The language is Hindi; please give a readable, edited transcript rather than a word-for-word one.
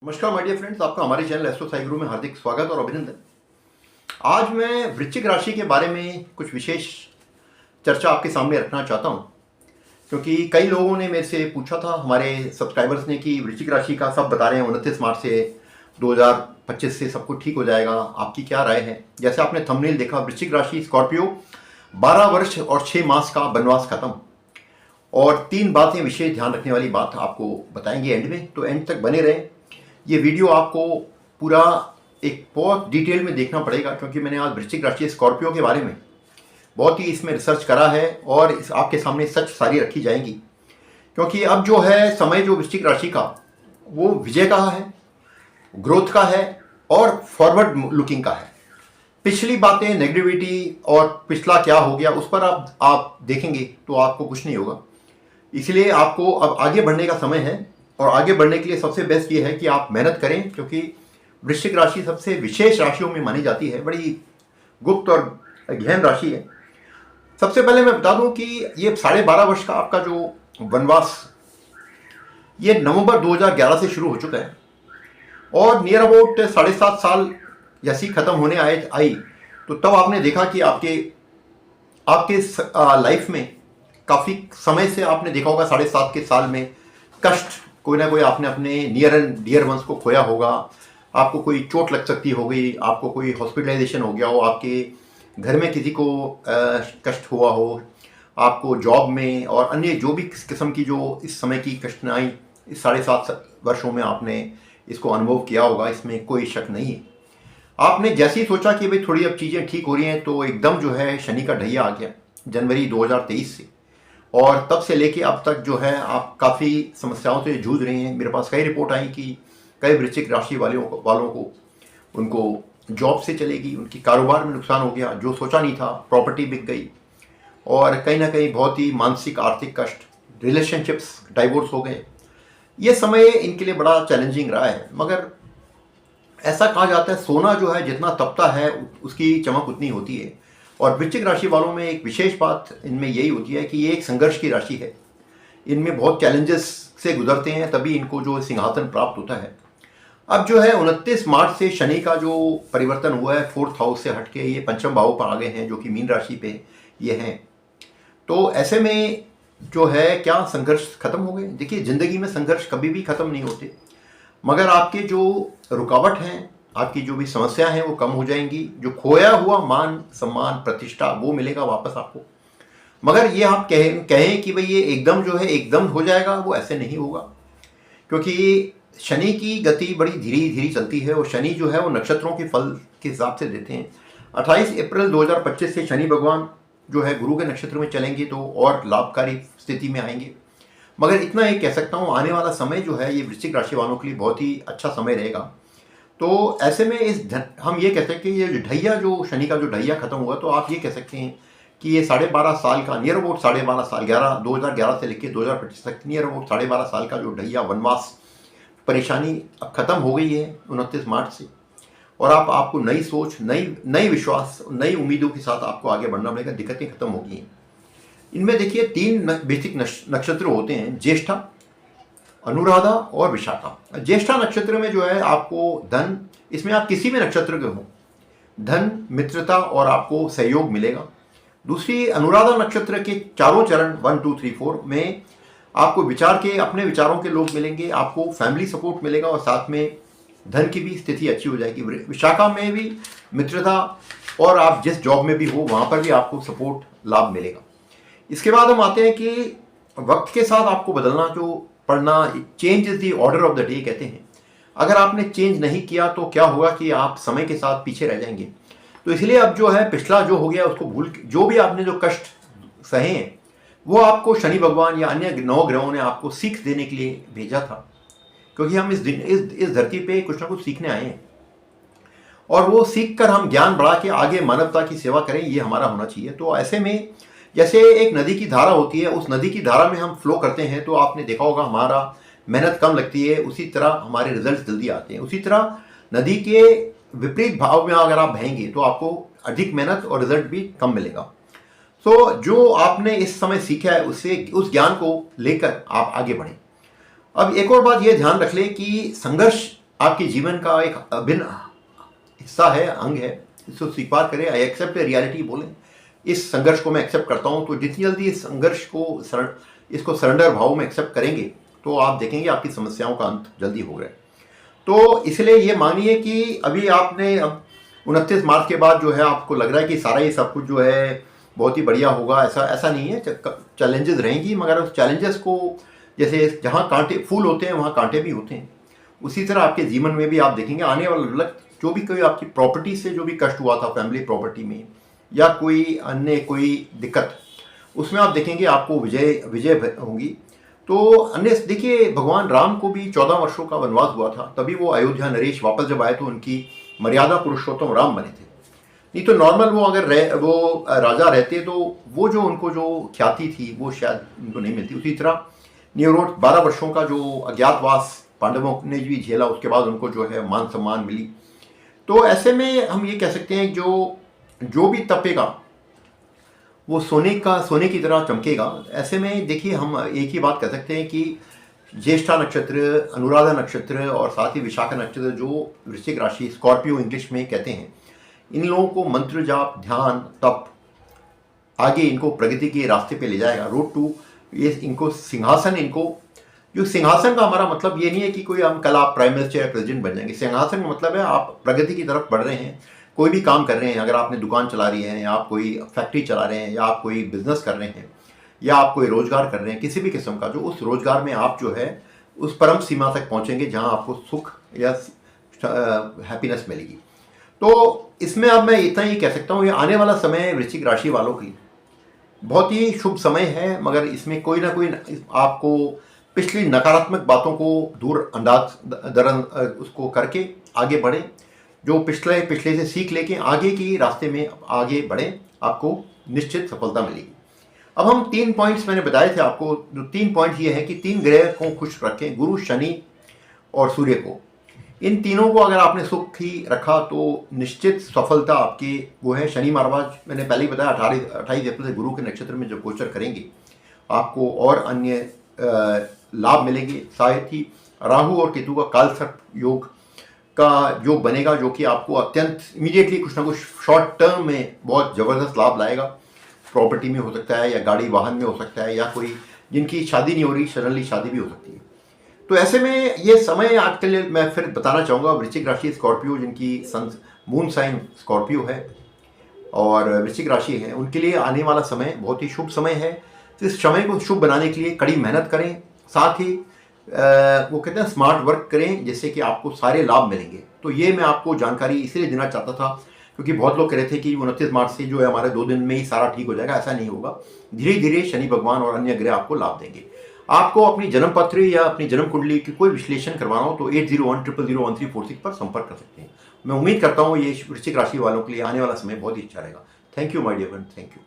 नमस्कार माय डियर फ्रेंड्स, आपका हमारे चैनल एस्ट्रो साई गुरु में हार्दिक स्वागत और अभिनंदन। आज मैं वृश्चिक राशि के बारे में कुछ विशेष चर्चा आपके सामने रखना चाहता हूं, क्योंकि कई लोगों ने मेरे से पूछा था, हमारे सब्सक्राइबर्स ने, कि वृश्चिक राशि का सब बता रहे हैं 29 मार्च से 2025 से सब कुछ ठीक हो जाएगा, आपकी क्या राय है। जैसे आपने थंबनेल देखा, वृश्चिक राशि स्कॉर्पियो 12 वर्ष और 6 मास का वनवास खत्म, और 3 बातें विशेष ध्यान रखने वाली बात आपको बताएंगे एंड में, तो एंड तक बने रहें। ये वीडियो आपको पूरा एक बहुत डिटेल में देखना पड़ेगा, क्योंकि मैंने आज वृश्चिक राशि स्कॉर्पियो के बारे में बहुत ही इसमें रिसर्च करा है और आपके सामने सच सारी रखी जाएंगी। क्योंकि अब जो है समय जो वृश्चिक राशि का, वो विजय का है, ग्रोथ का है और फॉरवर्ड लुकिंग का है। पिछली बातें नेगेटिविटी और पिछला क्या हो गया उस पर आप देखेंगे तो आपको कुछ नहीं होगा। इसलिए आपको अब आगे बढ़ने का समय है, और आगे बढ़ने के लिए सबसे बेस्ट ये है कि आप मेहनत करें, क्योंकि वृश्चिक राशि सबसे विशेष राशियों में मानी जाती है, बड़ी गुप्त और गहन राशि है। सबसे पहले मैं बता दूं कि ये 12.5 वर्ष का आपका जो वनवास, ये नवंबर 2011 से शुरू हो चुका है, और नियर अबाउट 7.5 साल जैसी खत्म होने आई तो तब आपने देखा कि आपके लाइफ में काफ़ी समय से आपने देखा होगा 7.5 के साल में कष्ट, कोई ना कोई आपने अपने नियर एंड डियर वंस को खोया होगा, आपको कोई चोट लग सकती हो गई, आपको कोई हॉस्पिटलाइजेशन हो गया हो, आपके घर में किसी को कष्ट हुआ हो, आपको जॉब में और अन्य जो भी किस्म की जो इस समय की कठिनाई इस 7.5 वर्षों में आपने इसको अनुभव किया होगा, इसमें कोई शक नहीं है। आपने जैसे ही सोचा कि भाई थोड़ी अब चीज़ें ठीक हो रही हैं, तो एकदम जो है शनि का ढैया आ गया जनवरी 2023 से, और तब से लेके अब तक जो है आप काफ़ी समस्याओं से जूझ रहे हैं। मेरे पास कई रिपोर्ट आई कि कई वृश्चिक राशि वालों को उनको जॉब से चलेगी, उनकी कारोबार में नुकसान हो गया, जो सोचा नहीं था, प्रॉपर्टी बिक गई, और कहीं ना कहीं बहुत ही मानसिक आर्थिक कष्ट, रिलेशनशिप्स डाइवोर्स हो गए। ये समय इनके लिए बड़ा चैलेंजिंग रहा है। मगर ऐसा कहा जाता है, सोना जो है जितना तपता है उसकी चमक उतनी होती है, और वृश्चिक राशि वालों में एक विशेष बात इनमें यही होती है कि ये एक संघर्ष की राशि है। इनमें बहुत चैलेंजेस से गुजरते हैं, तभी इनको जो सिंहासन प्राप्त होता है। अब जो है 29 मार्च से शनि का जो परिवर्तन हुआ है, 4th हाउस से हटके ये पंचम भाव पर आ गए हैं, जो कि मीन राशि पे ये हैं। तो ऐसे में जो है क्या संघर्ष खत्म हो गए। देखिए, जिंदगी में संघर्ष कभी भी खत्म नहीं होते, मगर आपके जो रुकावट हैं, आपकी जो भी समस्या है वो कम हो जाएंगी। जो खोया हुआ मान सम्मान प्रतिष्ठा वो मिलेगा वापस आपको। मगर ये आप कहें कि भाई ये एकदम जो है एकदम हो जाएगा, वो ऐसे नहीं होगा, क्योंकि शनि की गति बड़ी धीरे धीरे चलती है, और शनि जो है वो नक्षत्रों के फल के हिसाब से देते हैं। 28 अप्रैल 2025 से शनि भगवान जो है गुरु के नक्षत्र में चलेंगे, तो और लाभकारी स्थिति में आएंगे। मगर इतना ही कह सकता हूँ, आने वाला समय जो है ये वृश्चिक राशि वालों के लिए बहुत ही अच्छा समय रहेगा। तो ऐसे में हम ये कह सकते हैं कि ये ढैया, जो शनि का जो ढैया खत्म हुआ, तो आप ये कह सकते हैं कि ये 12.5 साल का, नियर अबाउट 12.5 साल, 2011 से लेकर 2025 तक नियर अबाउट 12.5 साल का जो ढैया वनवास परेशानी अब खत्म हो गई है 29 मार्च से। और आपको नई सोच, नई विश्वास, नई उम्मीदों के साथ आपको आगे बढ़ना पड़ेगा। दिक्कतें खत्म हो गई हैं। इनमें देखिए 3 बेसिक नक्षत्र होते हैं, ज्येष्ठा, अनुराधा और विशाखा। ज्येष्ठा नक्षत्र में जो है आपको धन, इसमें आप किसी भी नक्षत्र के हो, धन, मित्रता और आपको सहयोग मिलेगा। दूसरी अनुराधा नक्षत्र के चारों चरण 1 2 3 4 में आपको अपने विचारों के लोग मिलेंगे, आपको फैमिली सपोर्ट मिलेगा, और साथ में धन की भी स्थिति अच्छी हो जाएगी। विशाखा में भी मित्रता, और आप जिस जॉब में भी हो वहाँ पर भी आपको सपोर्ट लाभ मिलेगा। इसके बाद हम आते हैं कि वक्त के साथ आपको बदलना जो पढ़ना, change is the order of the day कहते हैं। अगर आपने चेंज नहीं किया तो क्या होगा कि आप समय के साथ पीछे रह जाएंगे। तो इसलिए अब जो है पिछला जो हो गया उसको भूल, जो भी आपने जो कष्ट सहे हैं वो आपको शनि भगवान या अन्य 9 ग्रहों ने आपको सीख देने के लिए भेजा था, क्योंकि हम इस धरती पे कुछ ना कुछ सीखने आए हैं, और वो सीख कर हम ज्ञान बढ़ा के आगे मानवता की सेवा करें, ये हमारा होना चाहिए। तो ऐसे में जैसे एक नदी की धारा होती है, उस नदी की धारा में हम फ्लो करते हैं, तो आपने देखा होगा हमारा मेहनत कम लगती है, उसी तरह हमारे रिजल्ट जल्दी आते हैं। उसी तरह नदी के विपरीत भाव में अगर आप बहेंगे तो आपको अधिक मेहनत और रिजल्ट भी कम मिलेगा। तो जो आपने इस समय सीखा है, उस ज्ञान को लेकर आप आगे बढ़ें। अब एक और बात यह ध्यान रख लें कि संघर्ष आपके जीवन का एक अभिन्न हिस्सा है, अंग है, इसको स्वीकार करें। आई एक्सेप्ट रियलिटी बोलें, इस संघर्ष को मैं एक्सेप्ट करता हूँ। तो जितनी जल्दी इस संघर्ष को इसको सरेंडर भाव में एक्सेप्ट करेंगे तो आप देखेंगे आपकी समस्याओं का अंत जल्दी हो गया। तो इसलिए ये मानिए कि अभी आपने अब 29 मार्च के बाद जो है आपको लग रहा है कि सारा ये सब कुछ जो है बहुत ही बढ़िया होगा, ऐसा नहीं है। चैलेंजेस रहेंगी, मगर उस चैलेंजेस को, जैसे जहाँ कांटे फूल होते हैं वहाँ कांटे भी होते हैं, उसी तरह आपके जीवन में भी आप देखेंगे आने वाला जो भी कोई आपकी प्रॉपर्टी से जो भी कष्ट हुआ था, फैमिली प्रॉपर्टी में या कोई अन्य कोई दिक्कत, उसमें आप देखेंगे आपको विजय होंगी। तो अन्य देखिए, भगवान राम को भी 14 वर्षों का वनवास हुआ था, तभी वो अयोध्या नरेश वापस जब आए तो उनकी मर्यादा पुरुषोत्तम राम बने थे। नहीं तो नॉर्मल वो अगर वो राजा रहते तो वो जो उनको जो ख्याति थी वो शायद उनको नहीं मिलती। उसी तरह नियरोट 12 वर्षों का जो अज्ञातवास पांडवों ने भी झेला, उसके बाद उनको जो है मान सम्मान मिली। तो ऐसे में हम ये कह सकते हैं जो भी तपेगा वो सोने की तरह चमकेगा। ऐसे में देखिए, हम एक ही बात कह सकते हैं कि ज्येष्ठा नक्षत्र, अनुराधा नक्षत्र और साथ ही विशाखा नक्षत्र, जो वृश्चिक राशि, स्कॉर्पियो इंग्लिश में कहते हैं, इन लोगों को मंत्र जाप, ध्यान, तप आगे इनको प्रगति के रास्ते पे ले जाएगा, रोड टू ये इनको सिंहासन। इनको जो सिंहासन का हमारा मतलब ये नहीं है कि कोई हम कल आप प्राइम मिनिस्टर या प्रेसिडेंट बन जाएंगे। सिंहासन का मतलब है आप प्रगति की तरफ बढ़ रहे हैं, कोई भी काम कर रहे हैं। अगर आपने दुकान चला रही है, या आप कोई फैक्ट्री चला रहे हैं, या आप कोई बिजनेस कर रहे हैं, या आप कोई रोजगार कर रहे हैं, किसी भी किस्म का, जो उस रोजगार में आप जो है उस परम सीमा तक पहुंचेंगे जहां आपको सुख या हैप्पीनेस मिलेगी। तो इसमें अब मैं इतना ही कह सकता हूँ, ये आने वाला समय वृश्चिक राशि वालों के लिए बहुत ही शुभ समय है, मगर इसमें कोई ना कोई आपको पिछली नकारात्मक बातों को दूर अंदाज उसको करके आगे बढ़ें। जो पिछले से सीख लेके आगे की रास्ते में आगे बढ़ें, आपको निश्चित सफलता मिलेगी। अब हम 3 पॉइंट्स मैंने बताए थे आपको। जो 3 पॉइंट ये हैं कि 3 ग्रह को खुश रखें, गुरु, शनि और सूर्य को। इन तीनों को अगर आपने सुख ही रखा तो निश्चित सफलता आपकी वो है। शनि महाराज मैंने पहले ही बताया 28 अप्रैल से गुरु के नक्षत्र में जब गोचर करेंगे आपको और अन्य लाभ मिलेंगे। साथ ही राहु और केतु का काल सर्प योग बनेगा, जो कि आपको अत्यंत इमीडिएटली कुछ ना कुछ शॉर्ट टर्म में बहुत ज़बरदस्त लाभ लाएगा। प्रॉपर्टी में हो सकता है, या गाड़ी वाहन में हो सकता है, या कोई जिनकी शादी नहीं हो रही सडनली शादी भी हो सकती है। तो ऐसे में ये समय आज के लिए मैं फिर बताना चाहूँगा, वृश्चिक राशि स्कॉर्पियो जिनकी मून साइन स्कॉर्पियो है और वृश्चिक राशि है, उनके लिए आने वाला समय बहुत ही शुभ समय है। तो इस समय को शुभ बनाने के लिए कड़ी मेहनत करें, साथ ही वो कहते हैं स्मार्ट वर्क करें, जिससे कि आपको सारे लाभ मिलेंगे। तो ये मैं आपको जानकारी इसलिए देना चाहता था क्योंकि बहुत लोग कह रहे थे कि 29 मार्च से जो है हमारे 2 दिन में ही सारा ठीक हो जाएगा। ऐसा नहीं होगा, धीरे धीरे शनि भगवान और अन्य ग्रह आपको लाभ देंगे। आपको अपनी जन्म पत्र या अपनी जन्म कुंडली की कोई विश्लेषण करवाना हो तो 8010001346 पर संपर्क कर सकते हैं। मैं उम्मीद करता हूँ ये वृश्चिक राशि वालों के लिए आने वाला समय बहुत ही अच्छा रहेगा। Thank you my dear friend, thank you.